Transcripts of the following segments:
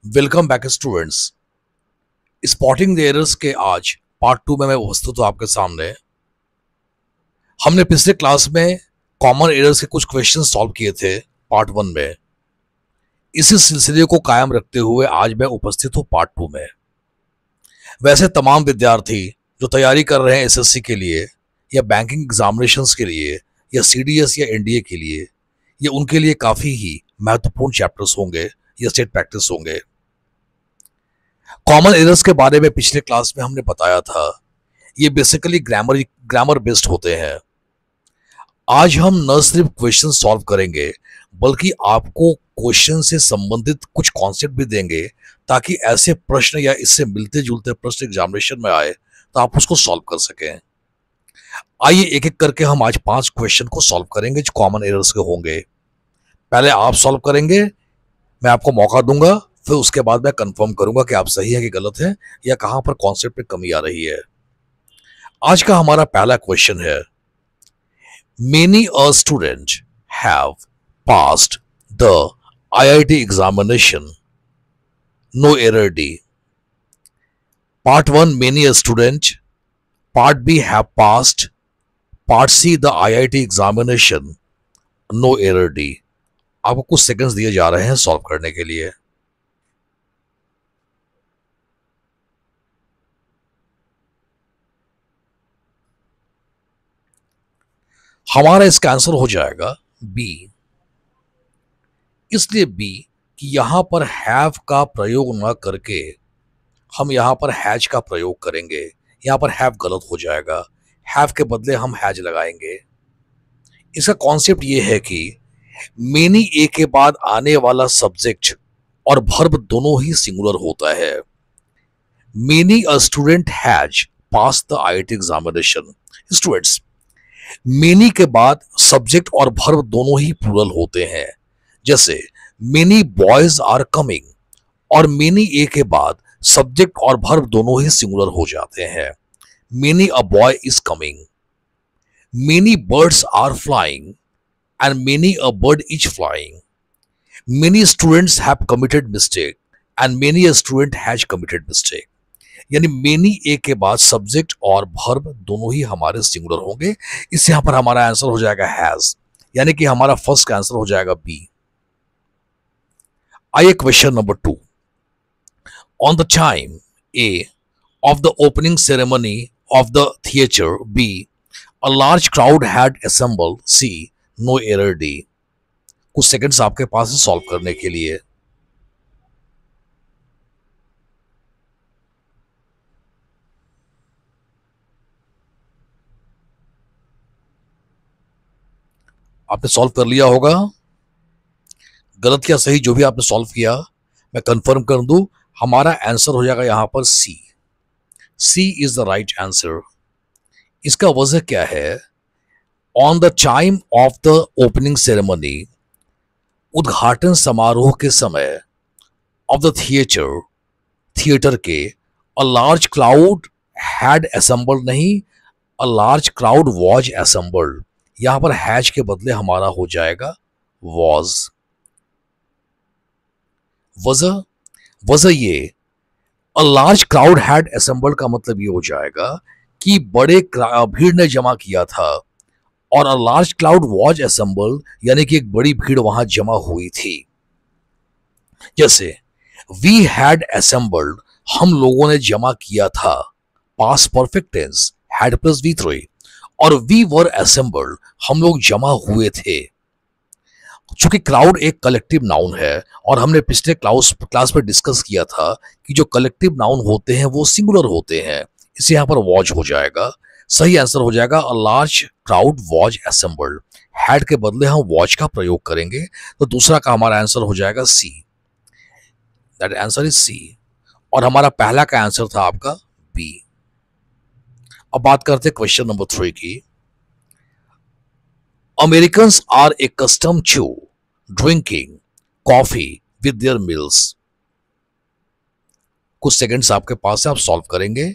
Welcome back students. Spotting the errors के आज part 2 में मैं उपस्थित हूँ आपके सामने। हमने पिछले क्लास में कॉमन एरर्स के कुछ क्वेश्चन सॉल्व किए थे पार्ट 1 में। इसी सिलसिले को कायम रखते हुए आज मैं उपस्थित हूँ पार्ट 2 में। वैसे तमाम विद्यार्थी जो तैयारी कर रहे हैं एसएससी के लिए या बैंकिंग एग्जामिनेशंस के लिए या सीडीएस या एनडीए के लिए, ये उनके लिए काफ़ी ही महत्वपूर्ण चैप्टर्स होंगे या स्टेट प्रैक्टिस होंगे। कॉमन एरर्स के बारे में पिछले क्लास में हमने बताया था, ये बेसिकली ग्रामर बेस्ड होते हैं। आज हम न सिर्फ क्वेश्चन सॉल्व करेंगे बल्कि आपको क्वेश्चन से संबंधित कुछ कॉन्सेप्ट भी देंगे, ताकि ऐसे प्रश्न या इससे मिलते जुलते प्रश्न एग्जामिनेशन में आए तो आप उसको सॉल्व कर सकें। आइए एक एक करके हम आज 5 क्वेश्चन को सॉल्व करेंगे जो कॉमन एरर्स के होंगे। पहले आप सॉल्व करेंगे, मैं आपको मौका दूंगा, फिर उसके बाद मैं कंफर्म करूंगा कि आप सही है कि गलत है या कहां पर कॉन्सेप्ट में कमी आ रही है। आज का हमारा पहला क्वेश्चन है, many a student have passed the IIT examination, no error D. Part 1 many a student, part B have passed, part C the IIT examination, no error D. आपको कुछ सेकंड्स दिए जा रहे हैं सॉल्व करने के लिए। हमारा इसका आंसर हो जाएगा बी। इसलिए बी कि यहां पर हैव का प्रयोग ना करके हम यहां पर हैज का प्रयोग करेंगे। यहां पर हैव गलत हो जाएगा, हैव के बदले हम हैज लगाएंगे। इसका कॉन्सेप्ट ये है कि मेनी ए के बाद आने वाला सब्जेक्ट और वर्ब दोनों ही सिंगुलर होता है। Many a student has pass the IIT examination. Students, many के बाद सब्जेक्ट और वर्ब दोनों ही प्लूरल होते हैं। जैसे मेनी बॉयज आर कमिंग, और मेनी ए के बाद सब्जेक्ट और वर्ब दोनों ही सिंगुलर हो जाते हैं। Many a boy is coming. Many birds are flying and many a bird is flying. Many students have committed mistake and many a student has committed mistake. यानी many a के बाद subject और verb दोनों ही हमारे singular होंगे। इससे यहां पर हमारा आंसर हो जाएगा हैज, यानी कि हमारा फर्स्ट का आंसर हो जाएगा बी। आइए question number 2। On the time A of the opening ceremony of the theatre, B, a large crowd had assembled, C, no error D। कुछ सेकंड्स आपके पास है सॉल्व करने के लिए। आपने सॉल्व कर लिया होगा। गलत या सही जो भी आपने सॉल्व किया, मैं कंफर्म कर दूं, हमारा आंसर हो जाएगा यहां पर C. C is the right answer. इसका वजह क्या है? On the time of the opening ceremony, उद्घाटन समारोह के समय, ऑफ द थिएटर, थिएटर के, a large crowd had assembled नहीं, a large crowd was assembled. यहां पर हैज के बदले हमारा हो जाएगा वॉज। वजह वजह ये, अ लार्ज क्राउड हैड असेंबल्ड का मतलब ये हो जाएगा कि बड़े भीड़ ने जमा किया था, और अ लार्ज क्राउड वॉज असेंबल्ड यानी कि एक बड़ी भीड़ वहां जमा हुई थी। जैसे वी हैड असेंबल्ड, हम लोगों ने जमा किया था, past perfect tense, had plus V3, और वी वर असेंबल्ड, हम लोग जमा हुए थे। चूंकि क्राउड एक कलेक्टिव नाउन है और हमने पिछले क्लास में डिस्कस किया था कि जो कलेक्टिव नाउन होते हैं वो सिंगुलर होते हैं, इसे यहां पर वॉज हो जाएगा। सही आंसर हो जाएगा अ large crowd was assembled. Had के बदले हम वॉच का प्रयोग करेंगे, तो दूसरा का हमारा आंसर हो जाएगा C. That answer is C. और हमारा पहला का आंसर था आपका बी। अब बात करते हैं क्वेश्चन नंबर 3 की। Americans are a custom to drinking coffee with their meals. कुछ सेकंड्स आपके पास है, आप सॉल्व करेंगे,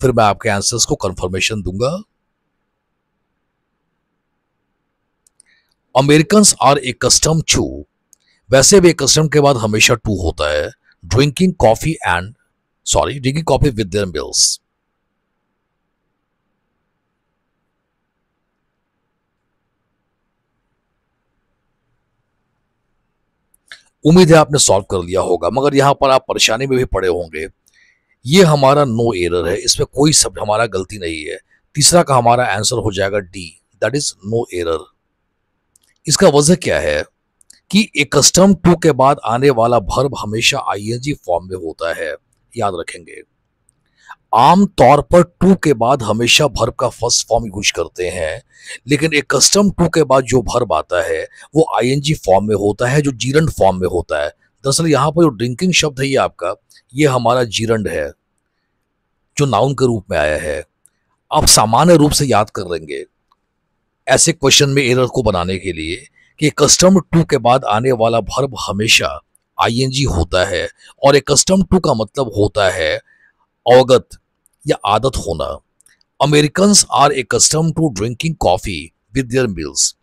फिर मैं आपके आंसर्स को कंफर्मेशन दूंगा। Americans are a custom to, वैसे भी कस्टम के बाद हमेशा टू होता है, drinking coffee and drinking coffee with their meals. उम्मीद है आपने सॉल्व कर लिया होगा, मगर यहां पर आप परेशानी में भी पड़े होंगे। ये हमारा नो एरर है, इसमें कोई सब हमारा गलती नहीं है। तीसरा का हमारा आंसर हो जाएगा D, that is no error. इसका वजह क्या है कि ए कस्टम टू के बाद आने वाला वर्ब हमेशा आईएनजी फॉर्म में होता है, याद रखेंगे। आम तौर पर टू के बाद हमेशा वर्ब का फर्स्ट फॉर्म यूज करते हैं, लेकिन एक कस्टम टू के बाद जो वर्ब आता है वो आईएनजी फॉर्म में होता है, जो जीरंड फॉर्म में होता है। दरअसल यहाँ पर जो ड्रिंकिंग शब्द है ये आपका, ये हमारा जीरंड है जो नाउन के रूप में आया है। आप सामान्य रूप से याद कर लेंगे ऐसे क्वेश्चन में एरर को बनाने के लिए कि कस्टम टू के बाद आने वाला वर्ब हमेशा आईएनजी होता है, और एक कस्टम टू का मतलब होता है अवगत या आदत होना। Americans are a custom to drinking coffee with their meals.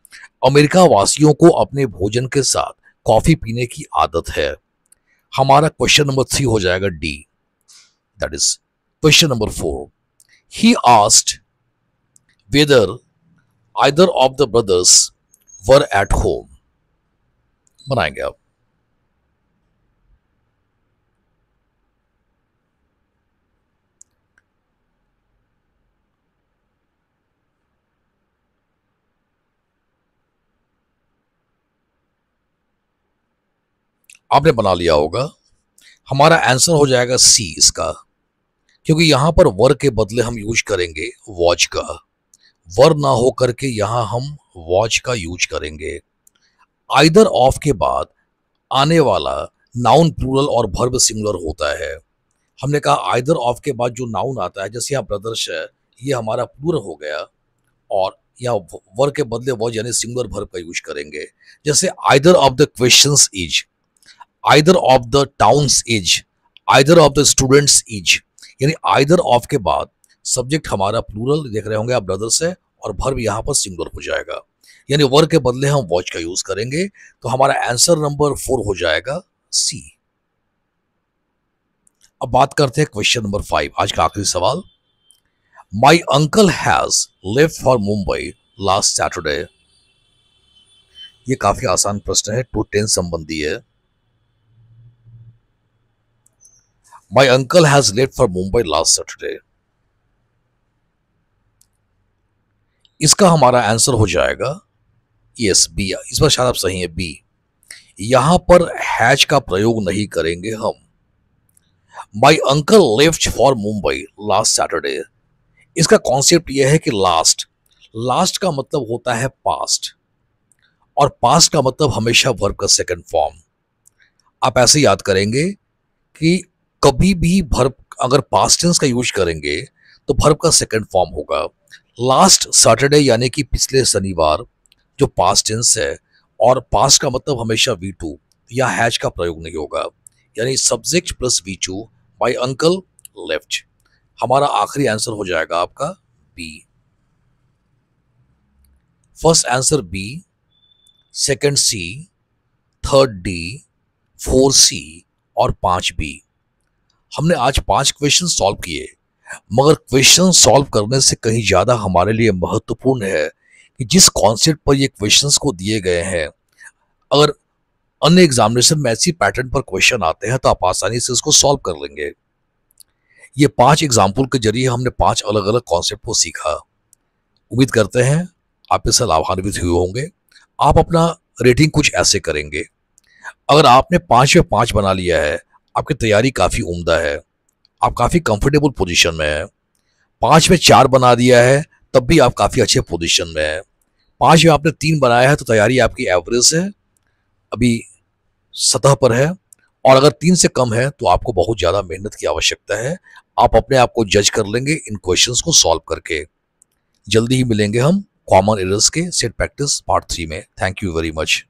America वासियों को अपने भोजन के साथ कॉफी पीने की आदत है। हमारा क्वेश्चन नंबर 3 हो जाएगा D, that is question number 4। He asked whether either of the brothers were at home. बनाएंगे आप। आपने बना लिया होगा। हमारा आंसर हो जाएगा सी इसका, क्योंकि यहां पर वर के बदले हम यूज करेंगे वॉच का। वर ना हो करके यहां हम वॉच का यूज करेंगे। आइदर ऑफ के बाद आने वाला नाउन प्लूरल और वर्ब सिंगुलर होता है। हमने कहा आइदर ऑफ के बाद जो नाउन आता है, जैसे यहाँ ब्रदर्स है, ये हमारा प्लूरल हो गया, और यहाँ वर के बदले वॉच यानी सिंगुलर वर्ब का यूज करेंगे। जैसे either of the questions is, either of the towns is, either of the students is, यानी आइदर ऑफ के बाद सब्जेक्ट हमारा प्लूरल देख रहे होंगे आप ब्रदर्स है, और वर्ब यहां पर सिंगुलर हो जाएगा, यानी वर के बदले हम वॉच का यूज करेंगे। तो हमारा आंसर नंबर 4 हो जाएगा सी। अब बात करते हैं क्वेश्चन नंबर 5, आज का आखिरी सवाल। My uncle has left for Mumbai last Saturday. ये काफी आसान प्रश्न है, टू टेंस संबंधी है। My uncle has left for Mumbai last Saturday, इसका हमारा आंसर हो जाएगा यस बी। इस बार शायद आप सही है, बी। यहां पर हैज का प्रयोग नहीं करेंगे हम। माई uncle left for Mumbai last Saturday, इसका कॉन्सेप्ट यह है कि लास्ट, लास्ट का मतलब होता है पास्ट, और पास्ट का मतलब हमेशा वर्ब का सेकंड फॉर्म। आप ऐसे याद करेंगे कि कभी भी वर्ब अगर पास्ट टेंस का यूज करेंगे तो वर्ब का सेकंड फॉर्म होगा। लास्ट सैटरडे यानी कि पिछले शनिवार, जो पास्ट टेंस है, और पास्ट का मतलब हमेशा V2, या हैज का प्रयोग नहीं होगा, यानी subject plus V2। My uncle left, हमारा आखिरी आंसर हो जाएगा आपका B. First answer B, second C, third D, 4 C और 5 बी। हमने आज 5 क्वेश्चन सॉल्व किए, मगर क्वेश्चन सॉल्व करने से कहीं ज्यादा हमारे लिए महत्वपूर्ण है कि जिस कॉन्सेप्ट पर ये क्वेश्चंस को दिए गए हैं, अगर अन्य एग्जामिनेशन में ऐसी पैटर्न पर क्वेश्चन आते हैं तो आप आसानी से इसको सॉल्व कर लेंगे। ये 5 एग्जाम्पल के जरिए हमने 5 अलग अलग कॉन्सेप्ट को सीखा। उम्मीद करते हैं आप इससे लाभान्वित हुए होंगे। आप अपना रेटिंग कुछ ऐसे करेंगे, अगर आपने 5 में 5 बना लिया है, आपकी तैयारी काफी उम्दा है, आप काफी कंफर्टेबल पोजीशन में है। 5 में 4 बना दिया है, तब भी आप काफी अच्छे पोजीशन में है। 5 में आपने 3 बनाया है तो तैयारी आपकी एवरेज है, अभी सतह पर है, और अगर 3 से कम है तो आपको बहुत ज्यादा मेहनत की आवश्यकता है। आप अपने आप को जज कर लेंगे इन क्वेश्चंस को सॉल्व करके। जल्दी ही मिलेंगे हम कॉमन एरर्स के सेट प्रैक्टिस पार्ट 3 में। Thank you very much.